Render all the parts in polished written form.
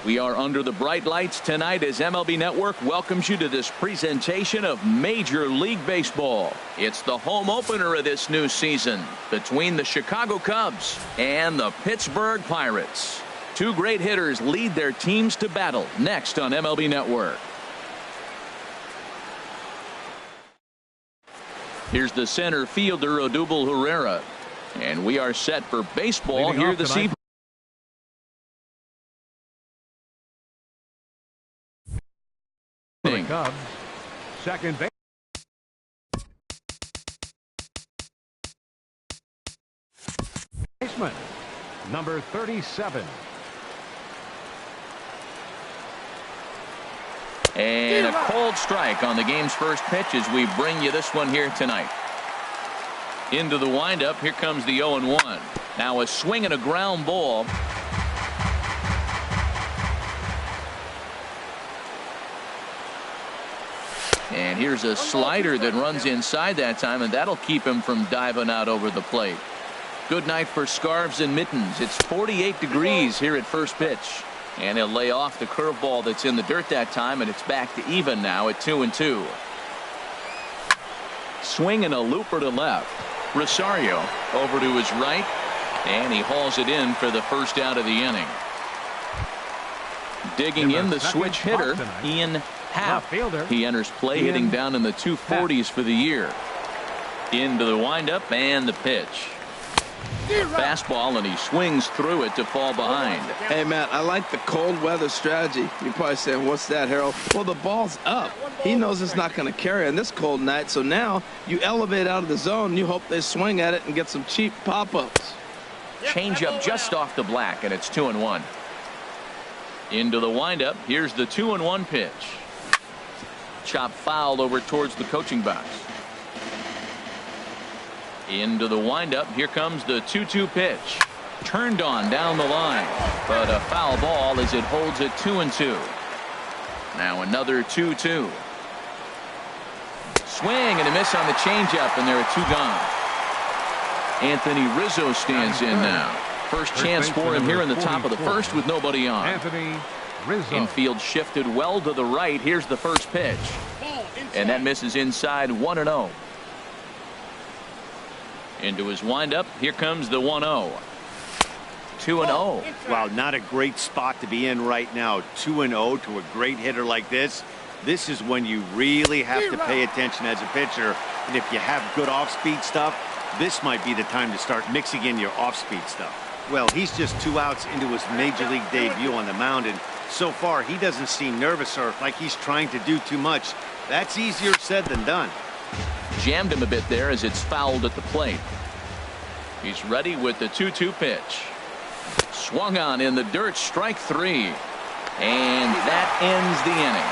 We are under the bright lights tonight as MLB Network welcomes you to this presentation of Major League Baseball. It's the home opener of this new season between the Chicago Cubs and the Pittsburgh Pirates. Two great hitters lead their teams to battle next on MLB Network. Here's the center fielder, Odubel Herrera. And we are set for baseball Leading here this evening. Cubs, second base. Baseman, number 37. And a cold strike on the game's first pitch as we bring you this one here tonight. Into the windup, here comes the 0-1. Now a swing and a ground ball. And here's a slider that runs inside that time, and that'll keep him from diving out over the plate. Good night for scarves and mittens. It's 48 degrees here at first pitch. And he'll lay off the curveball that's in the dirt that time, and it's back to even now at 2-2. Swing and a looper to left. Rosario over to his right, and he hauls it in for the first out of the inning. Digging in the switch hitter, Ian Happ. He enters play hitting down in the 240s for the year. Into the windup and the pitch. Fastball, and he swings through it to fall behind. Hey, Matt, I like the cold weather strategy. You're probably saying, what's that, Harold? Well, the ball's up. He knows it's not going to carry on this cold night, so now you elevate out of the zone. You hope they swing at it and get some cheap pop-ups. Change up just off the black, and it's 2-1. Into the windup. Here's the 2-1 pitch. Chop foul over towards the coaching box. Into the windup. Here comes the 2-2 pitch. Turned on down the line, but a foul ball as it holds at 2-2. Now another 2-2. Swing and a miss on the changeup, and there are two gone. Anthony Rizzo stands in now. First chance for him here in the top of the first with nobody on. Anthony Rizzo. Infield shifted well to the right. Here's the first pitch. And that misses inside, 1-0. Into his windup. Here comes the 1-0. 2-0. Wow, not a great spot to be in right now. 2-0 to a great hitter like this. This is when you really have to pay attention as a pitcher. And if you have good off-speed stuff, this might be the time to start mixing in your off-speed stuff. Well, he's just 2 outs into his major league debut on the mound, and so far he doesn't seem nervous or like he's trying to do too much. That's easier said than done. Jammed him a bit there as it's fouled at the plate. He's ready with the 2-2 pitch. Swung on in the dirt, strike 3. And that ends the inning.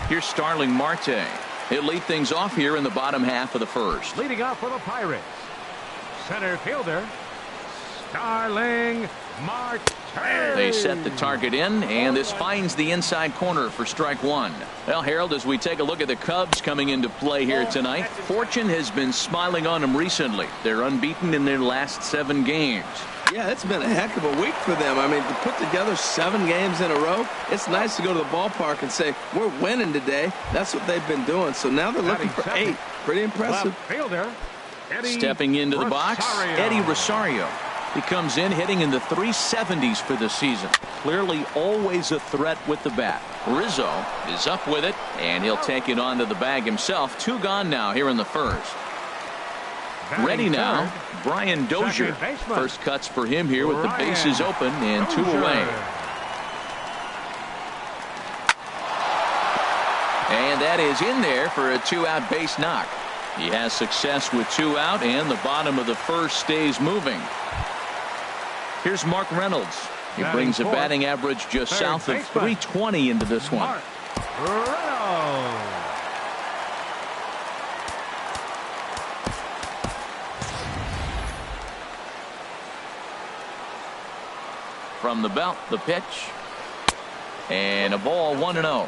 Here's Starling Marte. He'll lead things off here in the bottom half of the first. Leading off for the Pirates, center fielder, Starling Marte. They set the target in, and this finds the inside corner for strike 1. Well, Harold, as we take a look at the Cubs coming into play here tonight, fortune has been smiling on them recently. They're unbeaten in their last 7 games. Yeah, it's been a heck of a week for them. I mean, to put together 7 games in a row, it's nice to go to the ballpark and say, we're winning today. That's what they've been doing. So now they're looking for 8. Pretty impressive. Fielder, stepping into the box, Eddie Rosario. He comes in hitting in the 370s for the season. Clearly always a threat with the bat. Rizzo is up with it, and he'll take it onto the bag himself. 2 gone now here in the first. Ready now, Brian Dozier. First cuts for him here with the bases open and 2 away. And that is in there for a 2-out base knock. He has success with 2 out, and the bottom of the first stays moving. Here's Mark Reynolds. He brings a batting average just south of 320 into this one. From the belt, the pitch. And a ball, 1-0.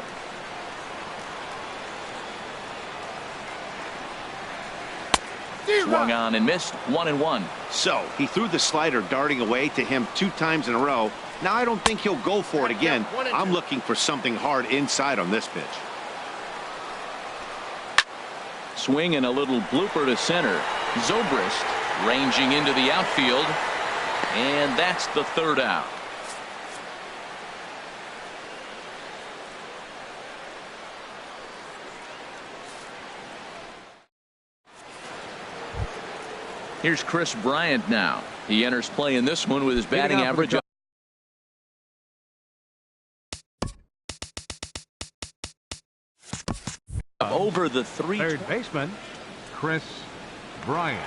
Swung on and missed. 1-1. So he threw the slider darting away to him 2 times in a row. Now I don't think he'll go for it again. I'm looking for something hard inside on this pitch. Swing and a little blooper to center. Zobrist ranging into the outfield, and that's the 3rd out. Here's Chris Bryant now. He enters play in this one with his batting average over the 3. Third baseman, Chris Bryant.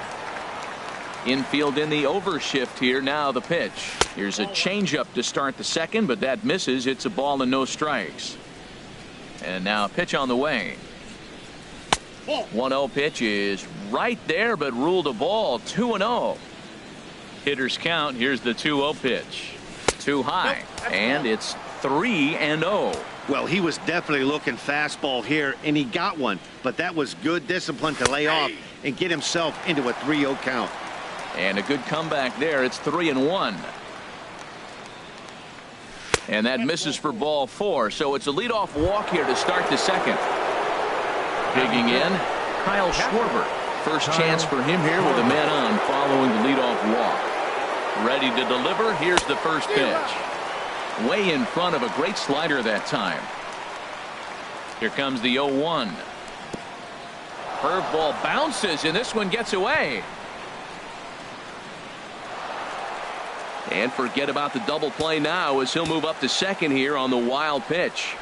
Infield in the overshift here. Now the pitch. Here's a changeup to start the 2nd, but that misses. It's a ball and no strikes. And now a pitch on the way. 1-0 pitch is right there, but ruled a ball. 2-0. Hitters count. Here's the 2-0 pitch. Too high, and it's 3-0. Well, he was definitely looking fastball here, and he got one. But that was good discipline to lay off and get himself into a 3-0 count. And a good comeback there. It's 3-1. And that misses for ball 4. So it's a leadoff walk here to start the 2nd. Digging in, Kyle Schwarber. First chance for him here with a man on following the leadoff walk. Ready to deliver. Here's the first pitch. Way in front of a great slider that time. Here comes the 0-1. Curveball bounces, and this one gets away. And forget about the double play now as he'll move up to 2nd here on the wild pitch.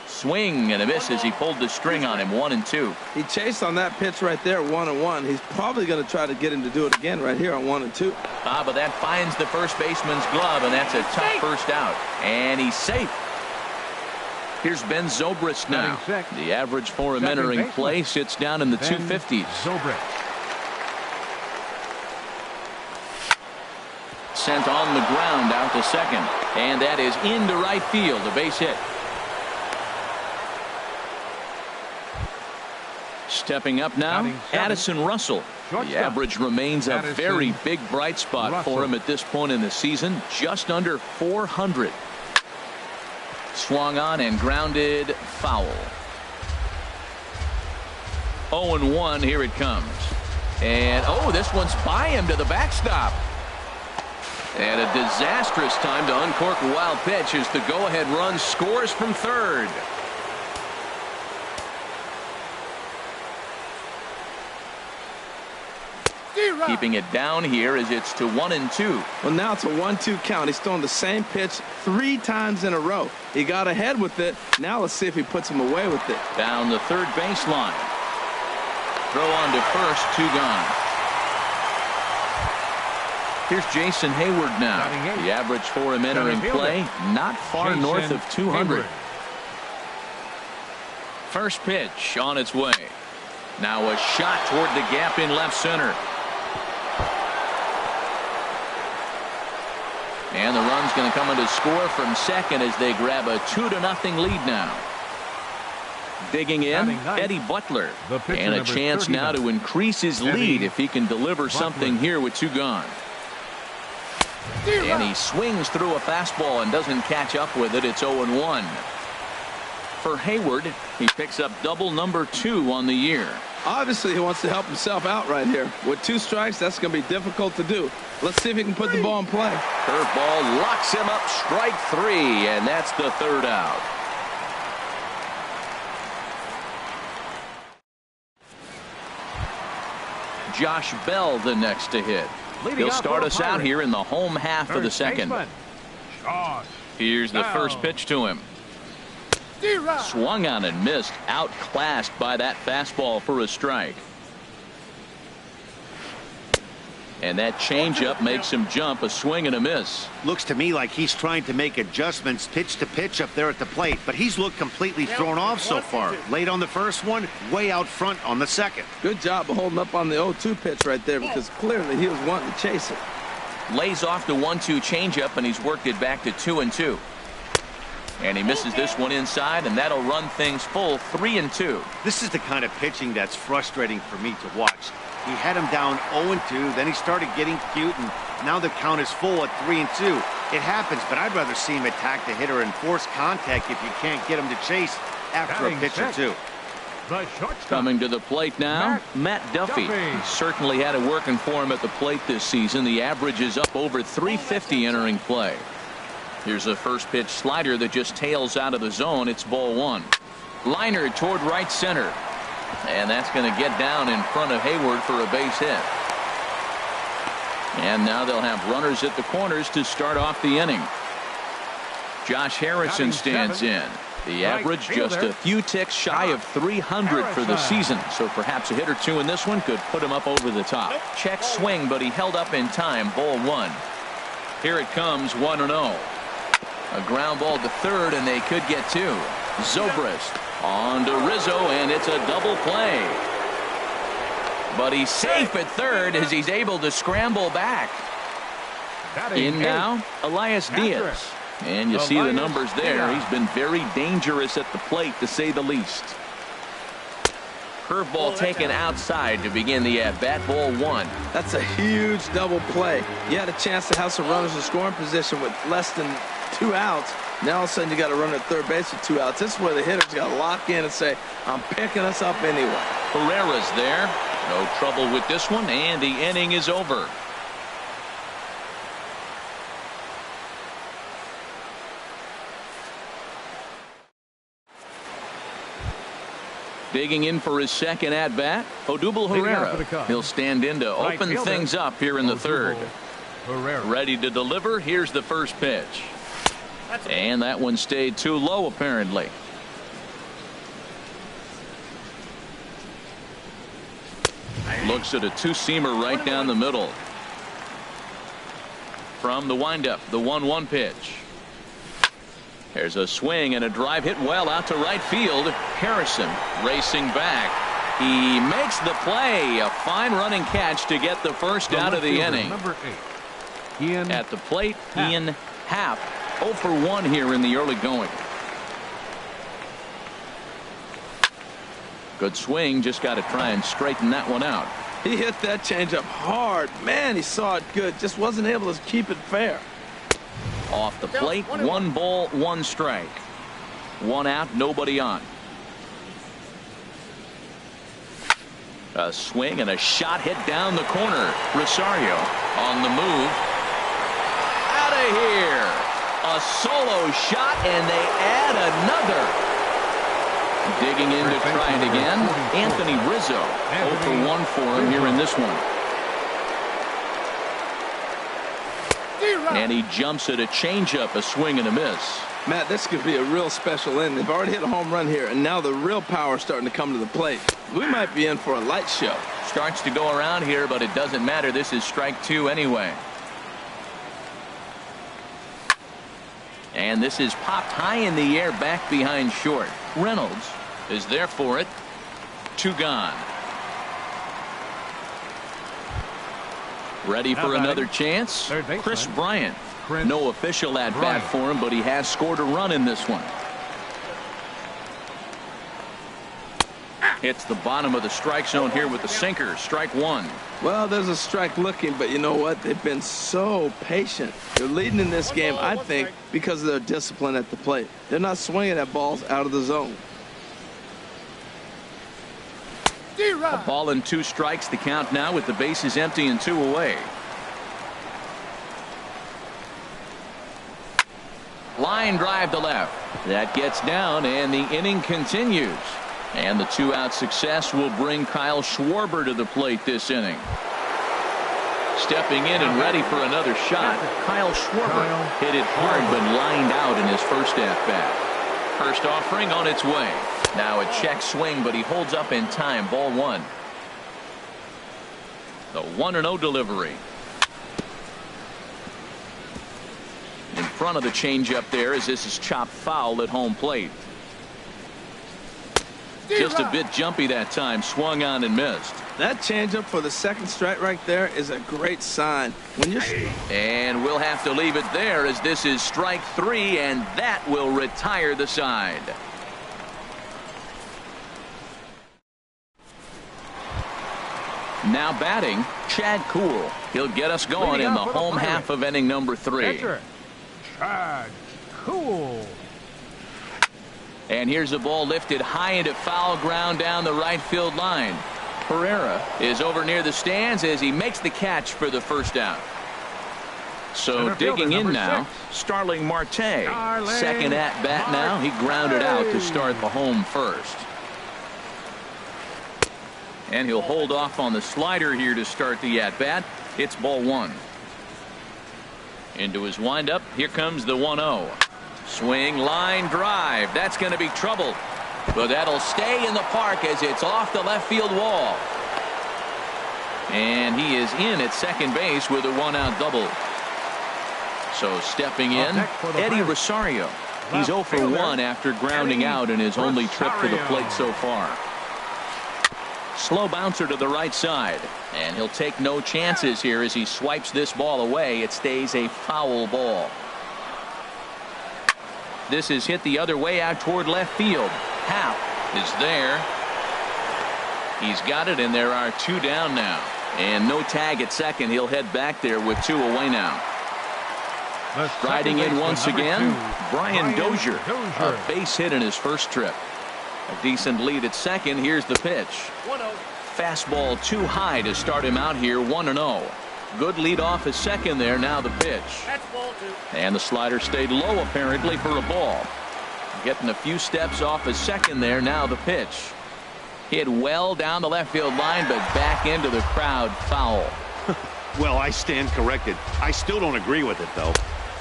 Swing and a miss as he pulled the string on him. 1-2. He chased on that pitch right there, 1-1. He's probably going to try to get him to do it again right here on 1-2. But that finds the first baseman's glove, and that's a tough first out. And he's safe. Here's Ben Zobrist now. The average for him entering play sits down in the 250s. Zobrist. Sent on the ground out to 2nd. And that is into right field. A base hit. Stepping up now, Addison Russell. The average remains a very big bright spot for him at this point in the season. Just under 400. Swung on and grounded foul. 0-1. Here it comes. And this one's by him to the backstop. And a disastrous time to uncork a wild pitch as the go-ahead run scores from 3rd. Keeping it down here as it's to 1-2. Well, now it's a 1-2 count. He's throwing the same pitch 3 times in a row. He got ahead with it. Now let's see if he puts him away with it. Down the 3rd baseline. Throw on to 1st. 2 gone. Here's Jason Hayward now. The average for him entering play not far north of 200. First pitch on its way. Now a shot toward the gap in left center. And the run's going to come in to score from 2nd as they grab a 2-0 lead now. Digging in, Eddie Butler. And a chance now to increase his lead if he can deliver something here with 2 gone. And he swings through a fastball and doesn't catch up with it. It's 0-1. For Hayward, he picks up double number 2 on the year. Obviously, he wants to help himself out right here. With 2 strikes, that's going to be difficult to do. Let's see if he can put the ball in play. Curveball locks him up. Strike 3, and that's the 3rd out. Josh Bell the next to hit. He'll start us out here in the home half of the 2nd. Here's the first pitch to him. Swung on and missed. Outclassed by that fastball for a strike. And that changeup makes him jump. A swing and a miss. Looks to me like he's trying to make adjustments pitch to pitch up there at the plate, but he's looked completely thrown off so far. Late on the first one, way out front on the 2nd. Good job of holding up on the 0-2 pitch right there, because clearly he was wanting to chase it. Lays off the 1-2 changeup, and he's worked it back to 2-2. And he misses this one inside, and that'll run things full 3-2. This is the kind of pitching that's frustrating for me to watch. He had him down 0-2, then he started getting cute, and now the count is full at 3-2. It happens, but I'd rather see him attack the hitter and force contact if you can't get him to chase after a pitch or two. The shortstop. Coming to the plate now, Matt Duffy. He certainly had it working for him at the plate this season. The average is up over 350 entering play. Here's a first pitch slider that just tails out of the zone. It's ball one. Liner toward right center. And that's going to get down in front of Hayward for a base hit. And now they'll have runners at the corners to start off the inning. Josh Harrison stands in. The average just a few ticks shy of 300 for the season. So perhaps a hit or two in this one could put him up over the top. Check swing, but he held up in time. Ball one. Here it comes, 1-0. A ground ball to third, and they could get two. Zobrist on to Rizzo, and it's a double play. But he's safe at third as he's able to scramble back. In now, Elias Diaz. And you see the numbers there. He's been very dangerous at the plate, to say the least. Curveball taken outside to begin the at-bat. Ball one. That's a huge double play. You had a chance to have some runners in scoring position with less than 2 outs. Now all of a sudden you got to run at third base with 2 outs. This is where the hitter's got to lock in and say, I'm picking us up anyway. Herrera's there. No trouble with this one, and the inning is over. Digging in for his second at-bat, Odubel Herrera. He'll stand in to open things up here in the third. Ready to deliver. Here's the first pitch. And that one stayed too low, apparently. Looks at a two-seamer right down the middle. From the windup, the 1-1 pitch. There's a swing and a drive hit well out to right field. Harrison racing back. He makes the play. A fine running catch to get the first out of the inning. Number 8. At the plate, Ian Happ. 0 for 1 here in the early going. Good swing. Just got to try and straighten that one out. He hit that changeup hard. Man, he saw it good. Just wasn't able to keep it fair. Off the plate, 1 ball, 1 strike. 1 out, nobody on. A swing and a shot hit down the corner. Rosario on the move. Out of here. A solo shot, and they add another. Digging in to try it again. Anthony Rizzo. 0 for 1 for him here in this one. And he jumps at a changeup, a swing and a miss. Matt, this could be a real special inning. They've already hit a home run here, and now the real power is starting to come to the plate. We might be in for a light show. Starts to go around here, but it doesn't matter. This is strike 2 anyway. And this is popped high in the air back behind short. Reynolds is there for it. 2 gone. Ready for another chance. Chris Bryant. No official at bat for him, but he has scored a run in this one. Hits the bottom of the strike zone here with the sinker. Strike 1. Well, there's a strike looking, but you know what? They've been so patient. They're leading in this game, I think, because of their discipline at the plate. They're not swinging at balls out of the zone. A ball and 2 strikes, the count now with the bases empty and 2 away. Line drive to left. That gets down, and the inning continues. And the 2-out success will bring Kyle Schwarber to the plate this inning. Stepping in and ready for another shot. Kyle Schwarber hit it hard but lined out in his first at-bat. First offering on its way. Now a check swing, but he holds up in time. Ball 1. The 1-0 delivery. In front of the changeup there as this is chopped foul at home plate. Just a bit jumpy that time. Swung on and missed. That changeup for the second strike right there is a great sign. And we'll have to leave it there as this is strike 3, and that will retire the side. Now batting, Chad Kuhl. He'll get us going in the home half of inning number 3. Chad Kuhl. And here's a ball lifted high into foul ground down the right field line. Pereira is over near the stands as he makes the catch for the first down. So digging in now, Starling Marte. Second at bat now. He grounded out to start the home first. And he'll hold off on the slider here to start the at bat. It's ball 1. Into his windup. Here comes the 1-0. Swing, line drive. That's going to be trouble. But that'll stay in the park as it's off the left field wall. And he is in at second base with a 1-out double. So stepping in, Eddie Rosario. He's 0 for 1 after grounding out in his only trip to the plate so far. Slow bouncer to the right side. And he'll take no chances here as he swipes this ball away. It stays a foul ball. This is hit the other way out toward left field. Happ is there. He's got it, and there are 2 down now. And no tag at second. He'll head back there with 2 away now. Riding in once again, Brian Dozier. A base hit in his first trip. A decent lead at second. Here's the pitch. Fastball too high to start him out here. 1-0. Good lead off his second there. Now the pitch. And the slider stayed low apparently for a ball. Getting a few steps off his second there. Now the pitch. Hit well down the left field line, but back into the crowd. Foul. Well, I stand corrected. I still don't agree with it, though.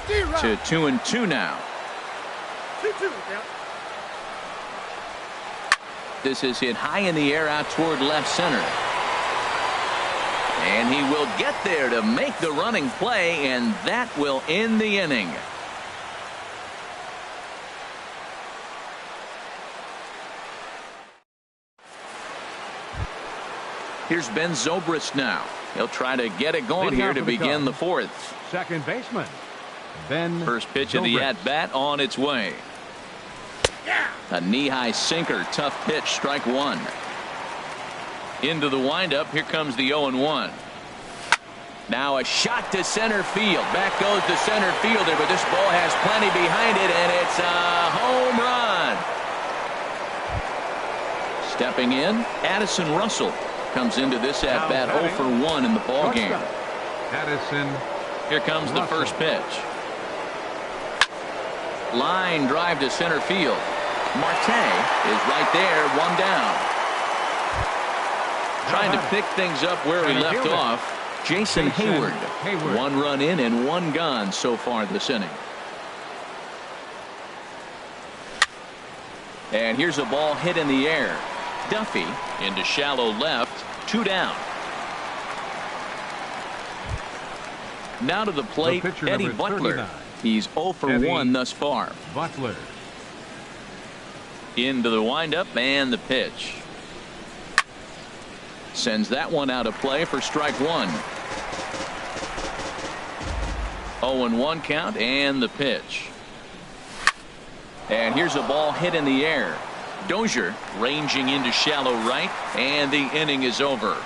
To 2-2 now. This is hit high in the air out toward left center. And he will get there to make the running play, and that will end the inning. Here's Ben Zobrist now. He'll try to get it going here to begin the 4th. Second baseman, Ben. First pitch of the at-bat on its way. A knee-high sinker. Tough pitch. Strike 1. Into the windup. Here comes the 0-1. Now a shot to center field. Back goes the center fielder, but this ball has plenty behind it, and it's a home run. Stepping in, Addison Russell comes into this at bat 0 for 1 in the ball game. Addison. Here comes the first pitch. Line drive to center field. Marte is right there, 1 down. Trying to pick things up where he left off. Jason Hayward. 1 run in and 1 gone so far this inning. And here's a ball hit in the air. Duffy into shallow left. 2 down. Now to the plate, Eddie Butler. 39. He's 0 for 1 thus far. Butler. Into the windup and the pitch. Sends that one out of play for strike 1. 0-1 count and the pitch. And here's a ball hit in the air. Dozier ranging into shallow right, and the inning is over.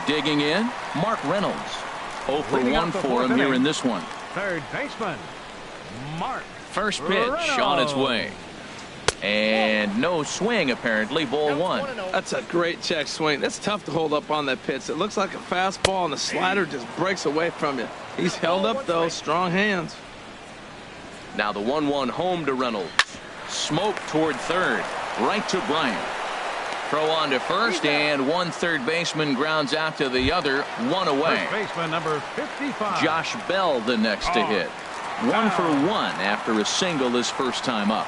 Digging in, Mark Reynolds. 0 for 1 for him here in this one. Third baseman, Mark. First pitch on its way. And no swing apparently. Ball 1. That's a great check swing. That's tough to hold up on that pitch. It looks like a fastball, and the slider just breaks away from you. He's held up though. Strong hands. Now the 1-1 home to Reynolds. Smoke toward third. Right to Bryant. Throw on to first, and 1 third baseman grounds out to the other. 1 away. First baseman number 55. Josh Bell the next to hit. 1 for 1 after a single his first time up.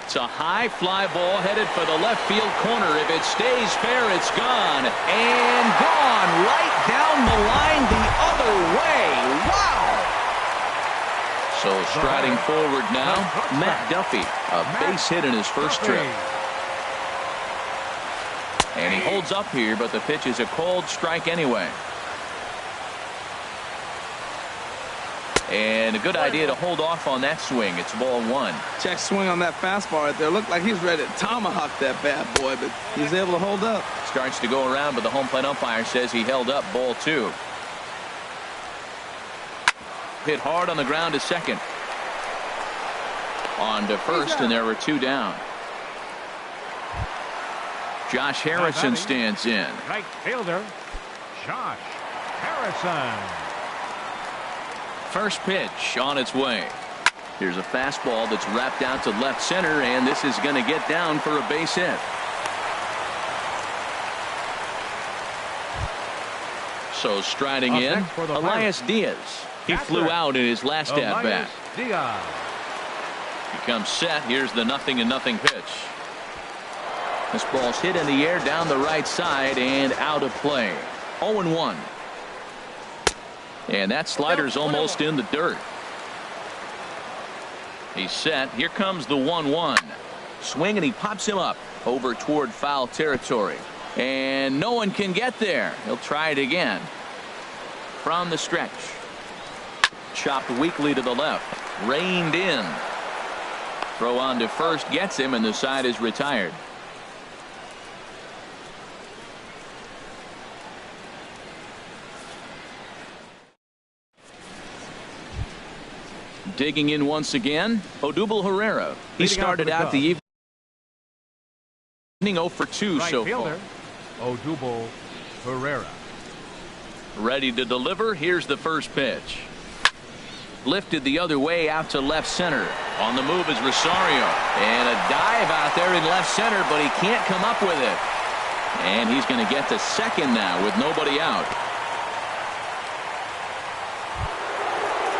It's a high fly ball headed for the left field corner. If it stays fair, it's gone. And gone right down the line the other way. Wow! So striding forward now, Matt Duffy. A base hit in his first trip. And he holds up here, but the pitch is a cold strike anyway. And a good idea to hold off on that swing. It's ball one. Check swing on that fastball right there. Looked like he's ready to tomahawk that bad boy, but he's able to hold up. Starts to go around, but the home plate umpire says he held up. Ball two. Hit hard on the ground to second. On to first, and there were two down. Josh Harrison stands in. Right fielder, Josh Harrison. First pitch on its way. Here's a fastball that's wrapped out to left center, and this is going to get down for a base hit. So striding in, Elias Diaz. He flew out in his last at-bat. He comes set. Here's the 0-0 pitch. This ball's hit in the air down the right side and out of play. 0-1. And that slider's almost in the dirt. He's set. Here comes the 1-1. Swing, and he pops him up over toward foul territory. And no one can get there. He'll try it again. From the stretch. Chopped weakly to the left. Reined in. Throw on to first gets him, and the side is retired. Digging in once again, Odubel Herrera. He started out the evening 0 for 2 so far. Odubel Herrera. Ready to deliver. Here's the first pitch. Lifted the other way out to left center. On the move is Rosario. And a dive out there in left center, but he can't come up with it. And he's going to get to second now with nobody out.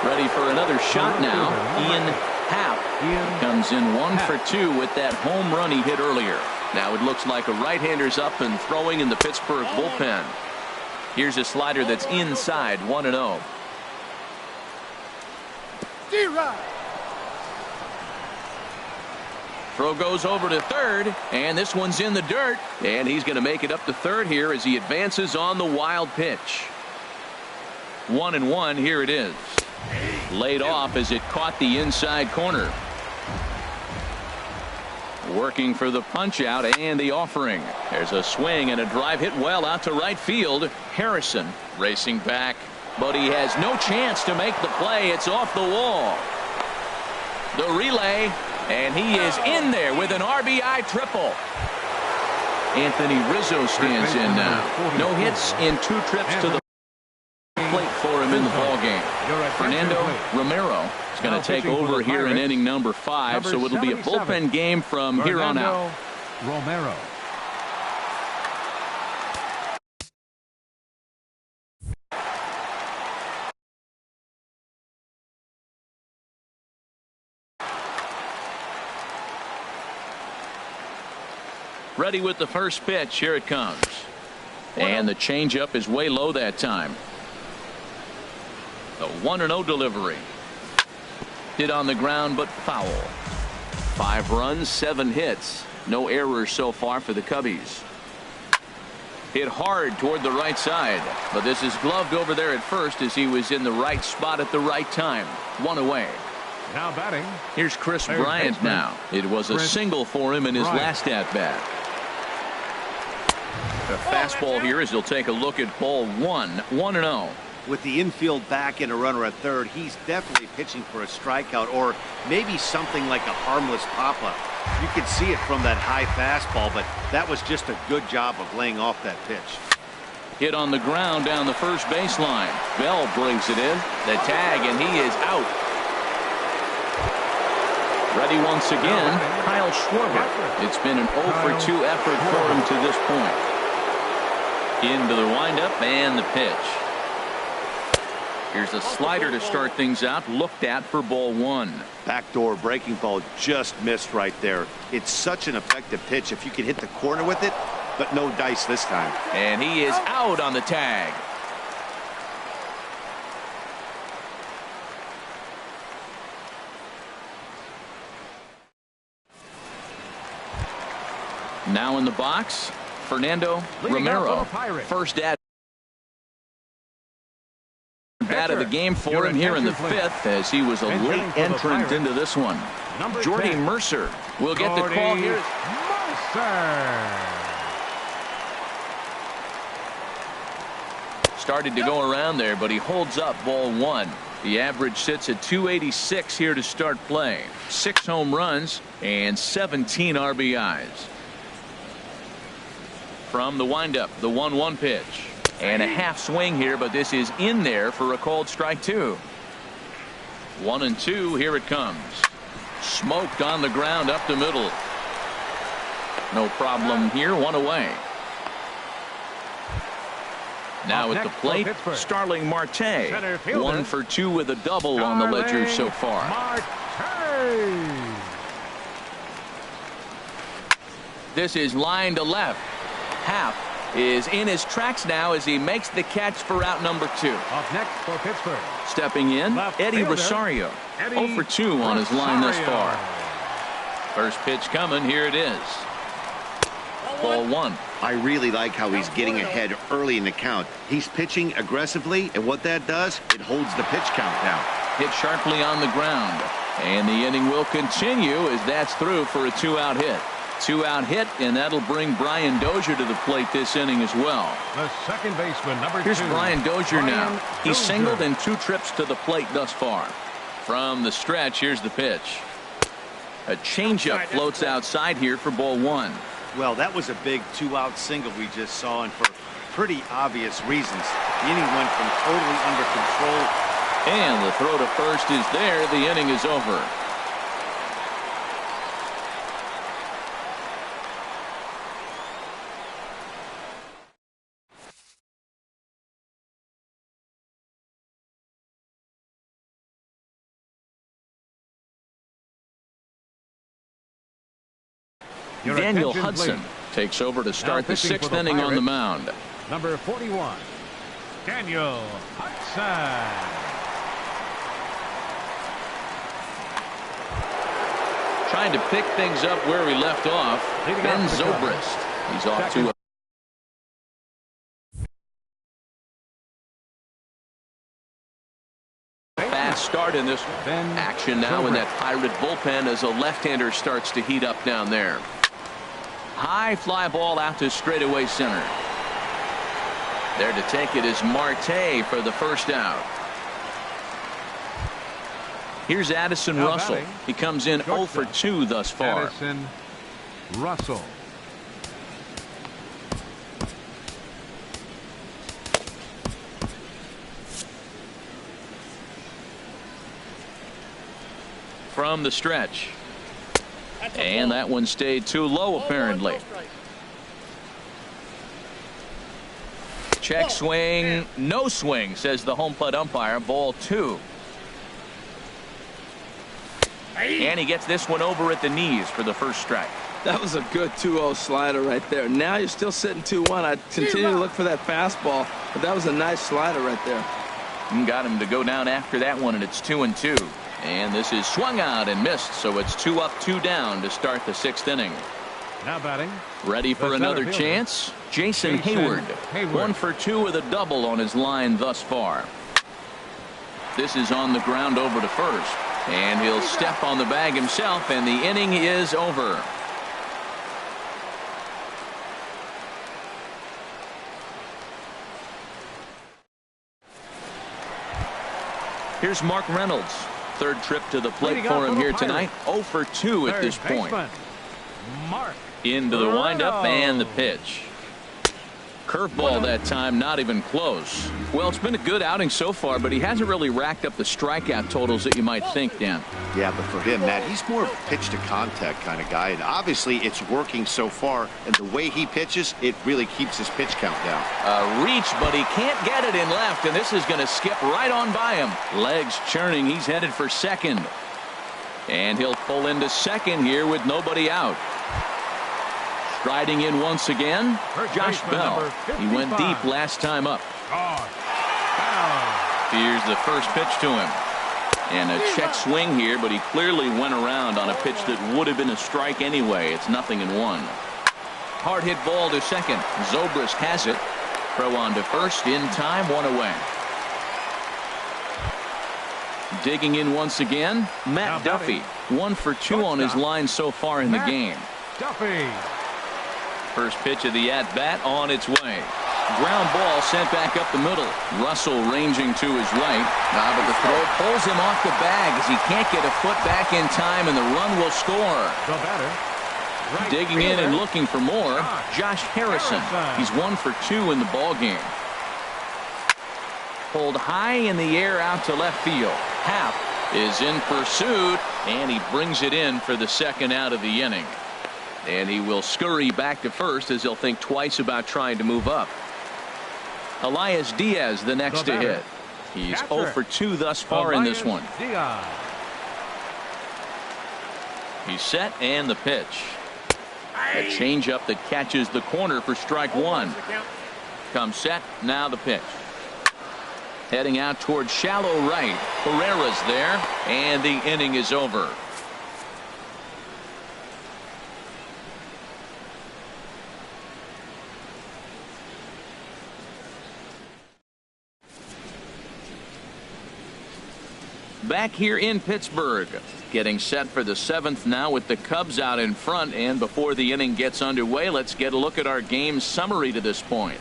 Ready for another shot now. Ian Happ comes in 1 for 2 with that home run he hit earlier. Now it looks like a right-hander's up and throwing in the Pittsburgh bullpen. Here's a slider that's inside, 1-0. Throw goes over to third, and this one's in the dirt. And he's going to make it up to third here as he advances on the wild pitch. 1-1. Here it is. Laid off as it caught the inside corner. Working for the punch out and the offering. There's a swing and a drive hit well out to right field. Harrison racing back, but he has no chance to make the play. It's off the wall. The relay, and he is in there with an RBI triple. Anthony Rizzo stands in now. No hits in 2 trips to the plate for him in the ball game. Fernando Romero is going to take over here in inning number 5, so it'll be a bullpen game from here on out. Romero. Ready with the first pitch. Here it comes. And the changeup is way low that time. The 1-0 delivery. Hit on the ground, but foul. 5 runs, 7 hits. No errors so far for the Cubbies. Hit hard toward the right side, but this is gloved over there at first as he was in the right spot at the right time. 1 away. Now batting. Here's Chris Bryant now. It was a single for him in his last at-bat. A fastball here as he'll take a look at ball 1. 1-0. With the infield back and a runner at third, he's definitely pitching for a strikeout or maybe something like a harmless pop-up. You could see it from that high fastball, but that was just a good job of laying off that pitch. Hit on the ground down the first baseline. Bell brings it in. The tag, and he is out. Ready once again, Kyle Schwarber. It's been an 0 for 2 effort for him to this point. Into the windup and the pitch. Here's a slider to start things out, looked at for ball one. Backdoor breaking ball just missed right there. It's such an effective pitch if you can hit the corner with it, but no dice this time. And he is out on the tag. Now in the box, Fernando Romero. First at bat of the game for him here in the fifth, as he was a late entrant into this one. Jordy Mercer will get the call here. Started to go around there, but he holds up ball one. The average sits at 286 here to start play. 6 home runs and 17 RBIs. From the windup, the 1-1 pitch. And a half swing here, but this is in there for a called strike two. 1-2, here it comes. Smoked on the ground up the middle. No problem here, one away. Now at the plate, Starling Marte. 1 for 2 with a double on the ledger so far. This is line to left. Half is in his tracks now as he makes the catch for out number 2. Up next for Pittsburgh. Stepping in, Eddie Rosario. 0 for 2 on his line thus far. First pitch coming, here it is. Ball one. I really like how he's getting ahead early in the count. He's pitching aggressively, and what that does, it holds the pitch count down. Hit sharply on the ground. And the inning will continue as that's through for a 2-out hit. 2-out hit, and that'll bring Brian Dozier to the plate this inning as well. The second baseman, number 2. Here's Brian Dozier now. He's singled in 2 trips to the plate thus far. From the stretch, here's the pitch. A changeup floats outside here for ball one. Well, that was a big 2-out single we just saw, and for pretty obvious reasons. The inning went from totally under control. And the throw to first is there. The inning is over. Daniel Hudson takes over to start the 6th inning on the mound. Number 41, Daniel Hudson. Trying to pick things up where we left off. Ben Zobrist. He's off to a fast start in this action now in that Pirate bullpen as a left-hander starts to heat up down there. High fly ball out to straightaway center. There to take it is Marte for the first out. Here's Addison Russell. Batting. He comes in 0 for 2 thus far. Addison Russell. From the stretch. And that one stayed too low apparently. Check swing, no swing, says the home plate umpire. Ball 2. And he gets this one over at the knees for the first strike. That was a good 2-0 slider right there. Now you're still sitting 2-1. I continue to look for that fastball, but that was a nice slider right there. And got him to go down after that one, and it's 2-2. And this is swung out and missed, so it's 2 up, 2 down to start the 6th inning. Now batting. Ready for another chance? Jason Hayward. 1 for 2 with a double on his line thus far. This is on the ground over to first. And he'll step on the bag himself, and the inning is over. Here's Mark Reynolds. 3rd trip to the plate for him here tonight. 0 for 2 at this point. Mark Into the windup and the pitch. Curveball that time, not even close. Well, it's been a good outing so far, but he hasn't really racked up the strikeout totals that you might think, Dan. Yeah, but for him, Matt, he's more of a pitch-to-contact kind of guy, and obviously it's working so far, and the way he pitches, it really keeps his pitch count down. A reach, but he can't get it in left, and this is going to skip right on by him. Legs churning, he's headed for second. And he'll pull into second here with nobody out. Striding in once again, Josh Bell. He went deep last time up. Here's the first pitch to him. And a check swing here, but he clearly went around on a pitch that would have been a strike anyway. It's 0-1. Hard hit ball to second. Zobrist has it. Throw on to first in time, 1 away. Digging in once again, Matt Duffy. 1 for 2 on his line so far in the game. Duffy. First pitch of the at-bat on its way. Ground ball sent back up the middle. Russell ranging to his right. But the throw pulls him off the bag as he can't get a foot back in time, and the run will score. The batter. Right Digging in and looking for more, Josh Harrison. He's 1 for 2 in the ball game. Pulled high in the air out to left field. Happ is in pursuit, and he brings it in for the second out of the inning. And he will scurry back to first as he'll think twice about trying to move up. Elias Diaz the next to hit. He's 0 for 2 thus far in this one. Diaz. He's set and the pitch. A changeup that catches the corner for strike 1. Comes set, now the pitch. Heading out towards shallow right. Herrera's there, and the inning is over. Back here in Pittsburgh, getting set for the 7th now with the Cubs out in front. And before the inning gets underway, let's get a look at our game summary to this point.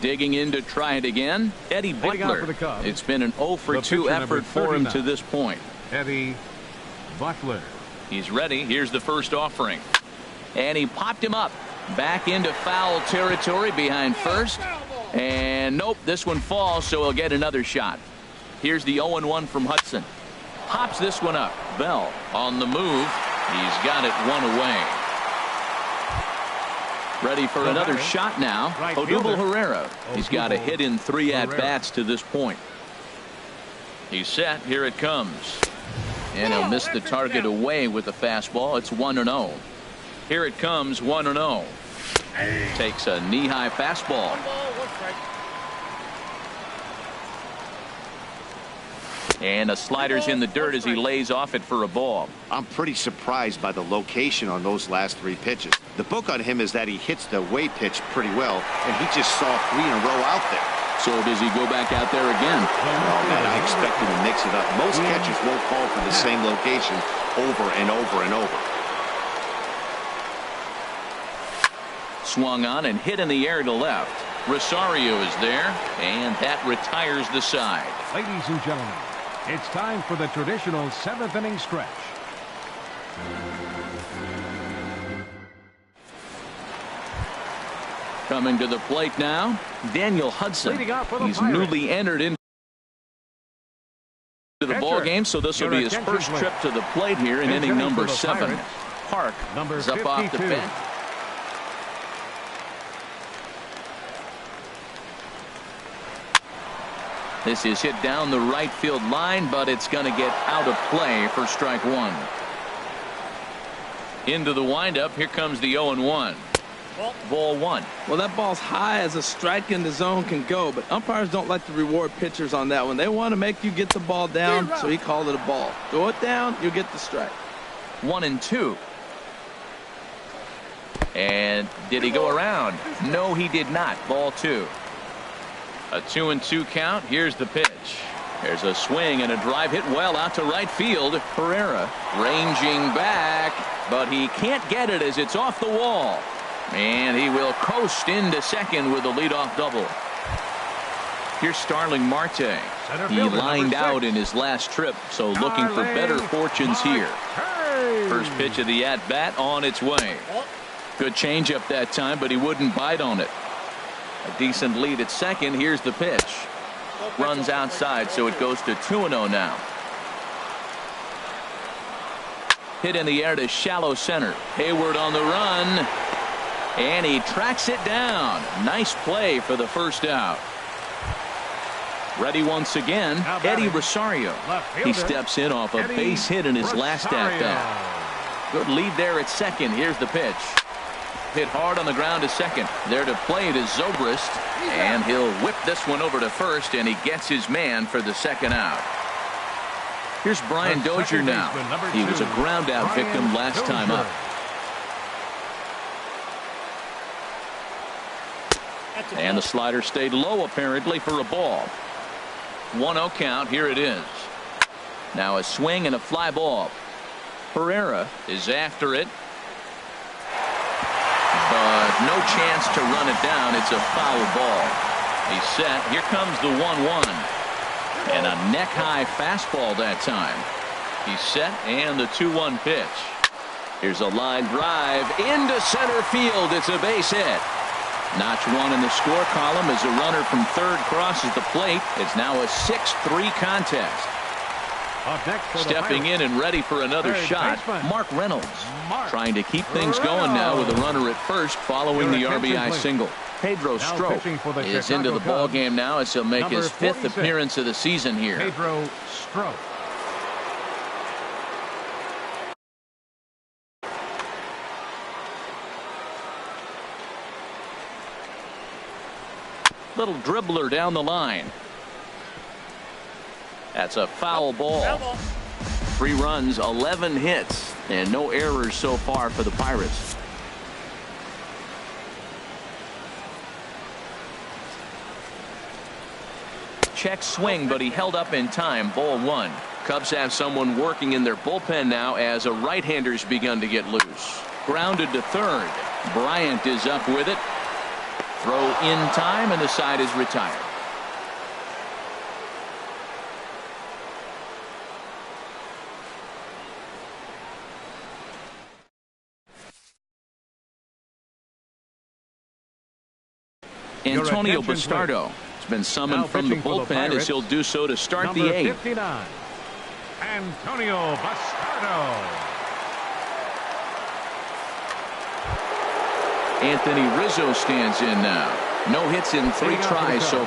Digging in to try it again, Eddie Butler. It's been an 0 for 2 effort for him to this point. Eddie Butler. He's ready. Here's the first offering. And he popped him up. Back into foul territory behind first. And nope, this one falls, so he'll get another shot. Here's the 0-1 from Hudson. Pops this one up. Bell on the move. He's got it 1 away. Ready for another shot now. Odubel Herrera. He's got a hit in 3 at-bats to this point. He's set. Here it comes. And he'll miss the target away with the fastball. It's 1-0. Here it comes, 1-0. Takes a knee-high fastball. And a slider's in the dirt as he lays off it for a ball. I'm pretty surprised by the location on those last 3 pitches. The book on him is that he hits the away pitch pretty well, and he just saw 3 in a row out there. So does he go back out there again? Oh, man, I expect him to mix it up. Most catchers won't call for the same location over and over and over. Swung on and hit in the air to left. Rosario is there, and that retires the side. Ladies and gentlemen, it's time for the traditional 7th inning stretch. Coming to the plate now, Daniel Hudson. He's newly entered into the ball game, so this will be his first trip to the plate here in inning number 7. Park is up off the bench. This is hit down the right field line, but it's going to get out of play for strike 1. Into the windup. Here comes the 0-1. Ball 1. Well, that ball's high as a strike in the zone can go, but umpires don't like to reward pitchers on that one. They want to make you get the ball down, so he called it a ball. Throw it down, you'll get the strike. 1-2. And did he go around? No, he did not. Ball 2. A 2-2 count. Here's the pitch. There's a swing and a drive hit well out to right field. Herrera ranging back, but he can't get it as it's off the wall. And he will coast into second with a leadoff double. Here's Starling Marte. He lined out in his last trip, so looking for better fortunes here. away. First pitch of the at-bat on its way. Good changeup that time, but he wouldn't bite on it. A decent lead at second. Here's the pitch. Runs outside, so it goes to 2-0 now. Hit in the air to shallow center. Hayward on the run. And he tracks it down. Nice play for the first out. Ready once again, Eddie Rosario. He steps in off a base hit in his last at-bat. Good lead there at second. Here's the pitch. Hit hard on the ground to second. There to play it is Zobrist. And he'll whip this one over to first, and he gets his man for the second out. Here's Brian Dozier now. He was a ground-out victim last time up. And the slider stayed low apparently for a ball. 1-0 count. Here it is. Now a swing and a fly ball. Pereira is after it. But no chance to run it down. It's a foul ball. He's set. Here comes the 1-1. And a neck-high fastball that time. He's set, and the 2-1 pitch. Here's a line drive into center field. It's a base hit. Notch one in the score column as a runner from third crosses the plate. It's now a 6-3 contest. Stepping in and ready for another shot, Mark Reynolds. Trying to keep things going now with a runner at first following the RBI single. Pedro Strop is into the ball game now as he'll make his 5th appearance of the season here. Pedro Strop. Little dribbler down the line. That's a foul ball. 3 runs, 11 hits, and no errors so far for the Pirates. Check swing, but he held up in time. Ball 1. Cubs have someone working in their bullpen now as a right-hander's begun to get loose. Grounded to third. Bryant is up with it. Throw in time, and the side is retired. Antonio Bastardo has been summoned from the bullpen as he'll do so to start the 8th. 59, Antonio Bastardo. Anthony Rizzo stands in now. No hits in 3 tries so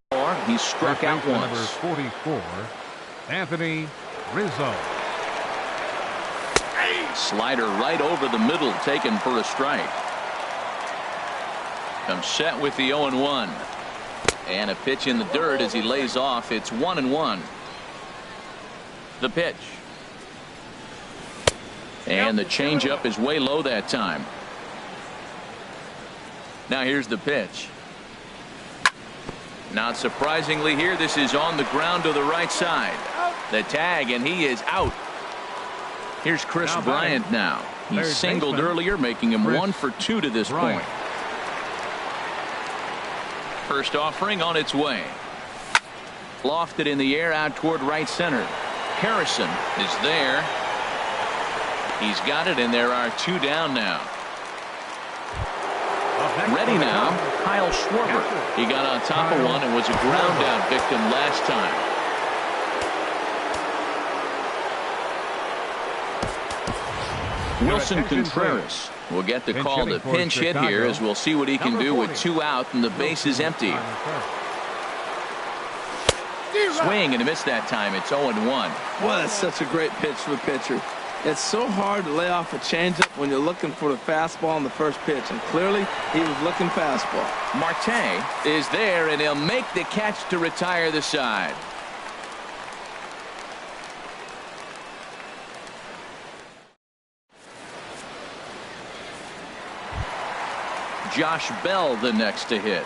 far. He struck out once. Number 44, Anthony Rizzo. Slider right over the middle, taken for a strike. Comes set with the 0-1. And a pitch in the dirt as he lays off. It's 1-1. The pitch. And the changeup is way low that time. Now here's the pitch. Not surprisingly here, this is on the ground to the right side. The tag, and he is out. Here's Chris Bryant now. He singled earlier, making him 1 for 2 to this point. First offering on its way. Lofted in the air out toward right center. Harrison is there. He's got it, and there are 2 down now. Ready now, Kyle Schwarber. He got on top of one and was a ground out victim last time. Wilson Contreras will get the call to pinch hit here, as we'll see what he can do with 2 out and the base is empty. Swing and a miss that time. It's 0-1. Well, that's such a great pitch for the pitcher. It's so hard to lay off a changeup when you're looking for the fastball on the first pitch, and clearly he was looking fastball. Marte is there, and he'll make the catch to retire the side. Josh Bell the next to hit.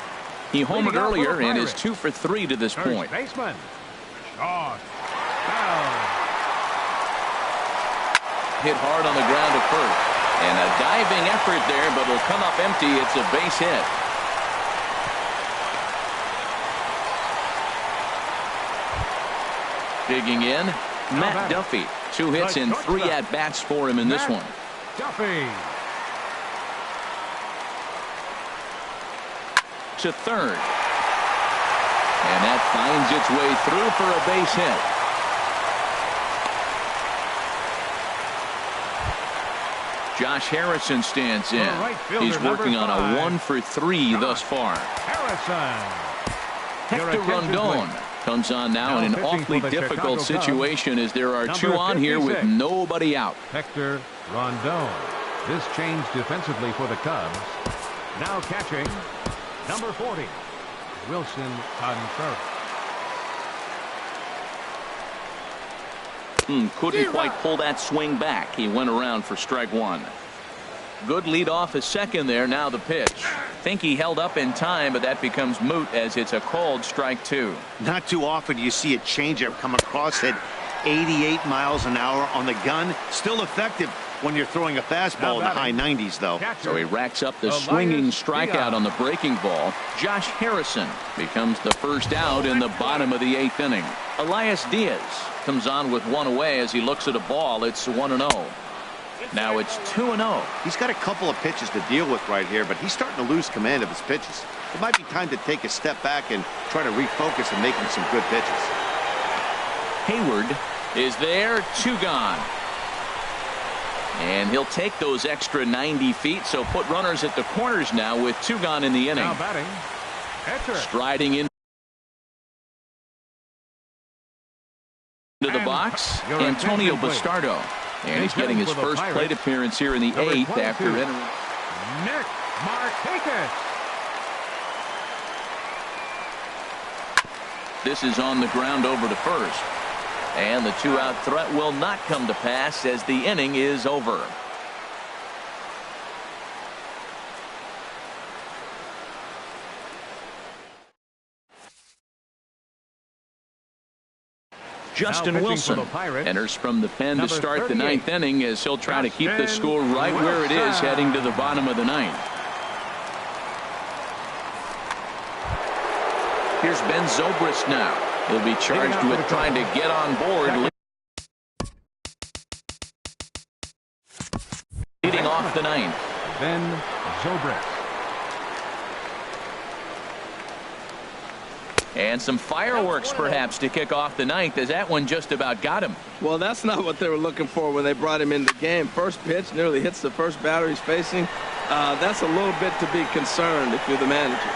He homered earlier and is 2 for 3 to this point. Baseman, Josh Bell. Hit hard on the ground at first. And a diving effort there, but it'll come up empty. It's a base hit. Digging in, Matt Duffy. 2 hits and 3 at-bats for him in this one. Duffy. To third. And that finds its way through for a base hit. Josh Harrison stands in. He's working on a 1 for 3 thus far. Hector Rondon comes on now in an awfully difficult situation as there are 2 on here with nobody out. Hector Rondon. This change defensively for the Cubs. Now catching number 40, Wilson Contreras. Couldn't quite pull that swing back. He went around for strike 1. Good lead off a second there. Now the pitch. Think he held up in time, but that becomes moot as it's a called strike 2. Not too often you see a changeup come across at 88 miles an hour on the gun. Still effective when you're throwing a fastball in the high 90s, though. So he racks up the swinging strikeout on the breaking ball. Josh Harrison becomes the first out in the bottom of the 8th inning. Elias Diaz comes on with 1 away as he looks at a ball. It's 1-0. Now it's 2-0. He's got a couple of pitches to deal with right here, but he's starting to lose command of his pitches. It might be time to take a step back and try to refocus and making some good pitches. Hayward is there. 2 gone. And he'll take those extra 90 feet, so put runners at the corners now with 2 gone in the inning. Now batting, striding into the box, Antonio Bastardo. And he's getting his first plate appearance here in the 8th after entering. Nick Markakis. This is on the ground over to first. And the 2-out threat will not come to pass as the inning is over. Justin Wilson enters from the pen to start the 9th inning as he'll try to keep the score right where it is heading to the bottom of the 9th. Here's Ben Zobrist now. He'll be charged with trying to get on board. Leading off the 9th. Ben Zobrist. And some fireworks perhaps to kick off the 9th as that one just about got him. Well, that's not what they were looking for when they brought him in the game. First pitch nearly hits the first batter he's facing. That's a little bit to be concerned if you're the manager.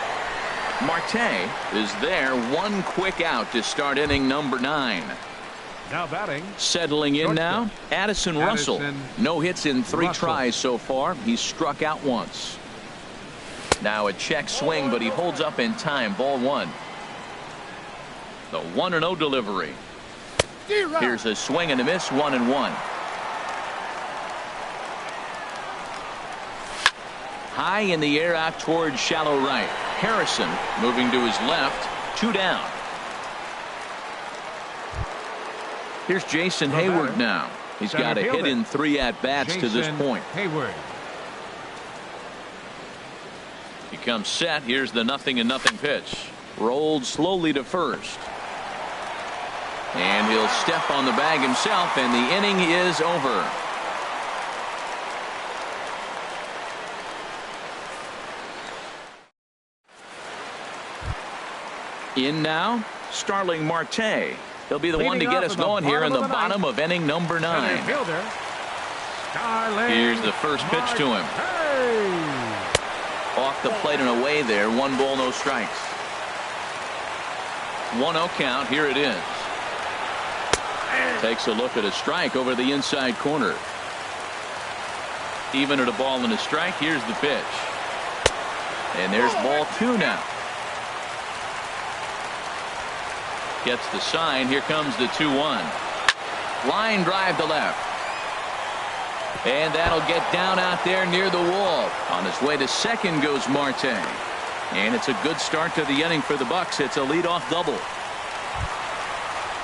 Marte is there. 1 quick out to start inning number 9. Now batting. Settling in now, Addison Russell. No hits in 3 tries so far. He's struck out once. Now a check swing, but he holds up in time. Ball 1. The 1-0 delivery. Here's a swing and a miss. 1-1. High in the air out towards shallow right. Harrison moving to his left. 2 down. Here's Jason Hayward now. He's got a hit in 3 at-bats to this point. Hayward. He comes set. Here's the 0-0 pitch. Rolled slowly to first. And he'll step on the bag himself, and the inning is over. In now, Starling Marte. He'll be the one to get us going here in the bottom of inning number 9. Here's the first pitch to him. Off the plate and away there. 1 ball, no strikes. 1-0 count. Here it is. Takes a look at a strike over the inside corner. Even at a ball and a strike. Here's the pitch. And there's ball 2 now. Gets the sign. Here comes the 2-1. Line drive to left. And that'll get down out there near the wall. On his way to second goes Marte. And it's a good start to the inning for the Bucks. It's a leadoff double.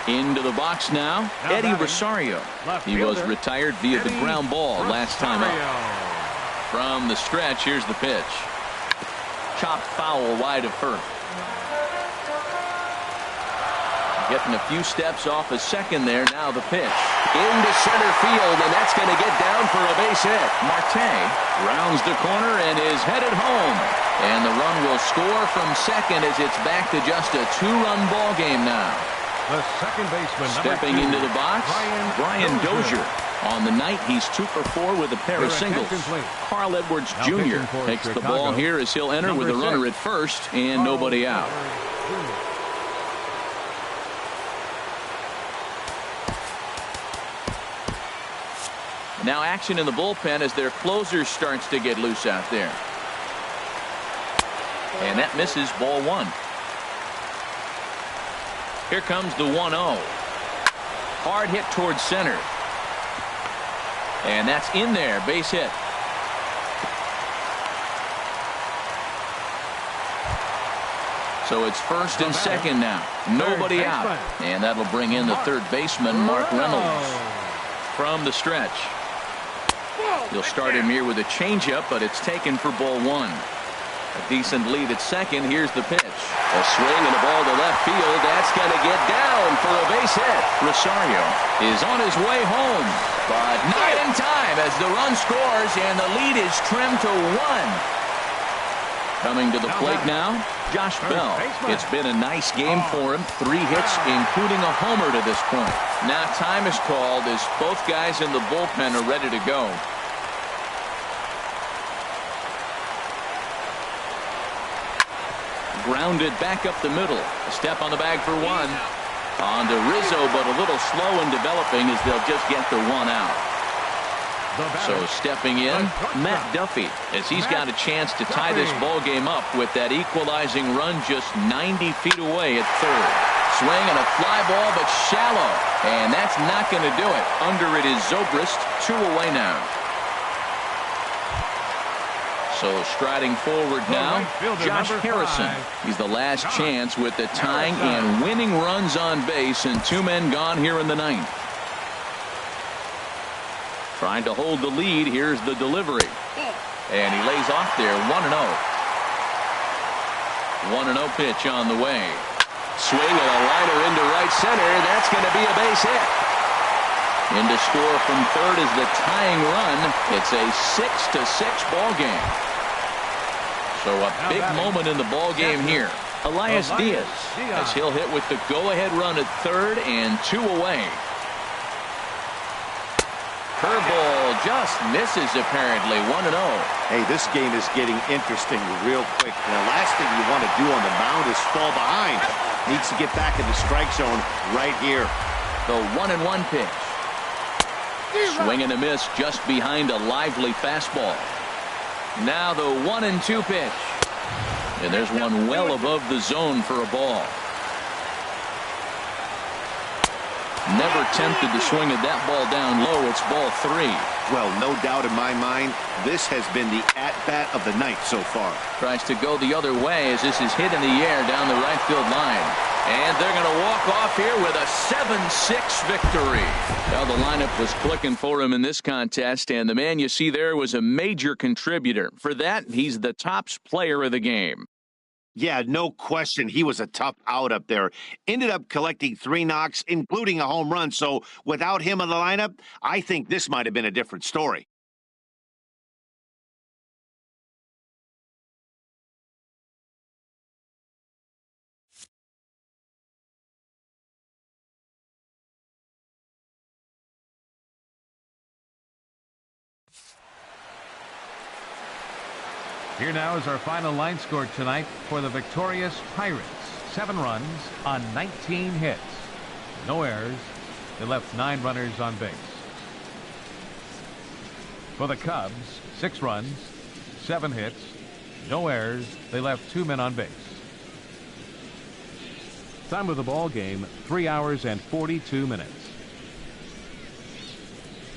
Into the box now, Eddie Rosario. He was retired via the ground ball last time up. From the stretch, here's the pitch. Chopped foul wide of first. Getting a few steps off a second there. Now the pitch. Into center field, and that's going to get down for a base hit. Marte rounds the corner and is headed home. And the run will score from second as it's back to just a two-run ball game now. The second baseman, stepping into the box, Brian Dozier. On the night, he's 2 for 4 with a pair of singles. Carl Edwards Jr. takes the ball here as he'll enter with a runner at first and nobody out. Now action in the bullpen as their closer starts to get loose out there. And that misses, ball 1. Here comes the 1-0. Hard hit towards center. And that's in there, base hit. So it's first and second now. Nobody out. And that'll bring in the third baseman, Mark Reynolds. From the stretch. He'll start him here with a changeup, but it's taken for ball 1. A decent lead at second. Here's the pitch. A swing and a ball to left field. That's going to get down for a base hit. Rosario is on his way home, but not in time as the run scores and the lead is trimmed to 1. Coming to the plate now, Josh Bell. It's been a nice game for him. 3 hits, including a homer to this point. Now time is called as both guys in the bullpen are ready to go. Grounded back up the middle. A step on the bag for 1. On to Rizzo, but a little slow in developing as they'll just get the 1 out. So stepping in, Matt Duffy, as he's got a chance to tie this ball game up with that equalizing run just 90 feet away at third. Swing and a fly ball, but shallow. And that's not going to do it. Under it is Zobrist, 2 away now. So striding forward now, Josh Harrison. He's the last chance with the tying and winning runs on base and 2 men gone here in the 9th. Trying to hold the lead. Here's the delivery. And he lays off there. 1-0. 1-0 pitch on the way. Swing and a liner into right center. That's going to be a base hit. In to score from third is the tying run. It's a 6-6 ball game. So a big moment in the ball game here. Elias Diaz, as he'll hit with the go-ahead run at third and 2 away. Curveball just misses apparently. 1-0. Hey, this game is getting interesting real quick. The last thing you want to do on the mound is fall behind. Needs to get back in the strike zone right here. The 1-1 pitch. Swing and a miss just behind a lively fastball. Now the 1-2 pitch. And there's one well above the zone for a ball. Never tempted to swing at that ball down low. It's ball 3. Well, no doubt in my mind, this has been the at-bat of the night so far. Tries to go the other way as this is hit in the air down the right field line. And they're going to walk off here with a 7-6 victory. Well, the lineup was clicking for him in this contest, and the man you see there was a major contributor. For that, he's the tops player of the game. Yeah, no question. He was a tough out up there. Ended up collecting 3 knocks, including a home run. So without him in the lineup, I think this might have been a different story. Here now is our final line score tonight for the victorious Pirates. 7 runs on 19 hits. No errors. They left 9 runners on base. For the Cubs, 6 runs, 7 hits, no errors. They left 2 men on base. Time of the ball game, 3 hours and 42 minutes.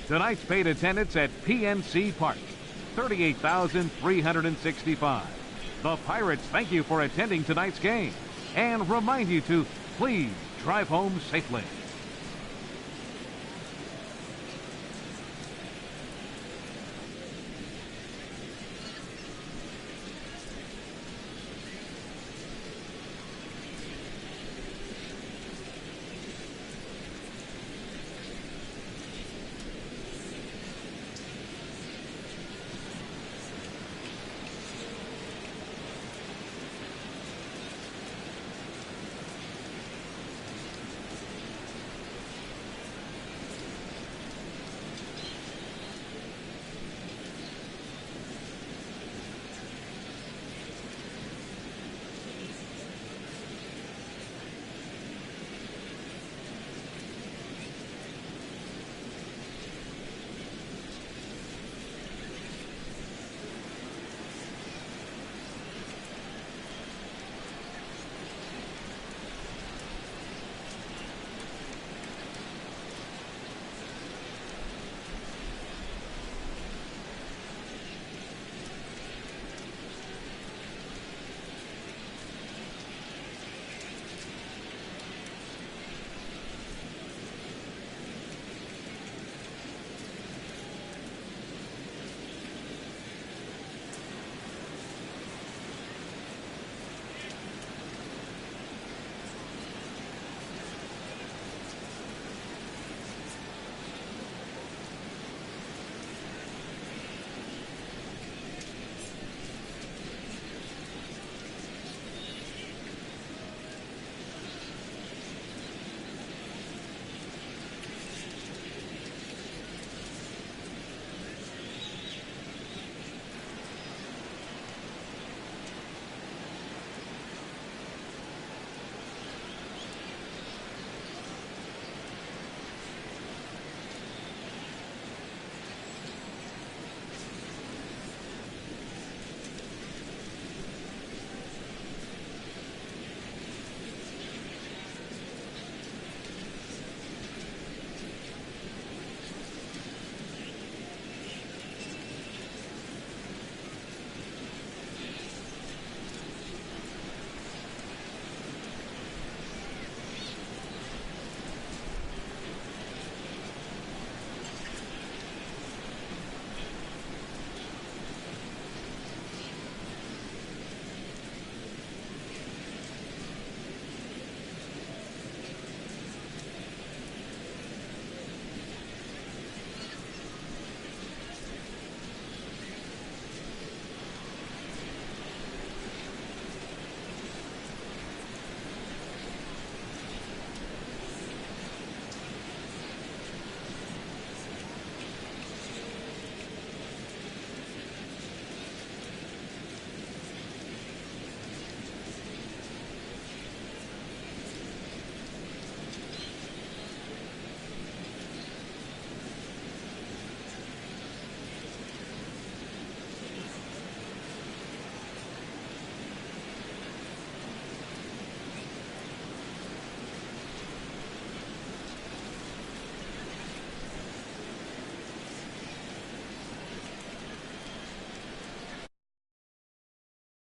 Tonight's paid attendance at PNC Park, 38,365. The Pirates thank you for attending tonight's game and remind you to please drive home safely.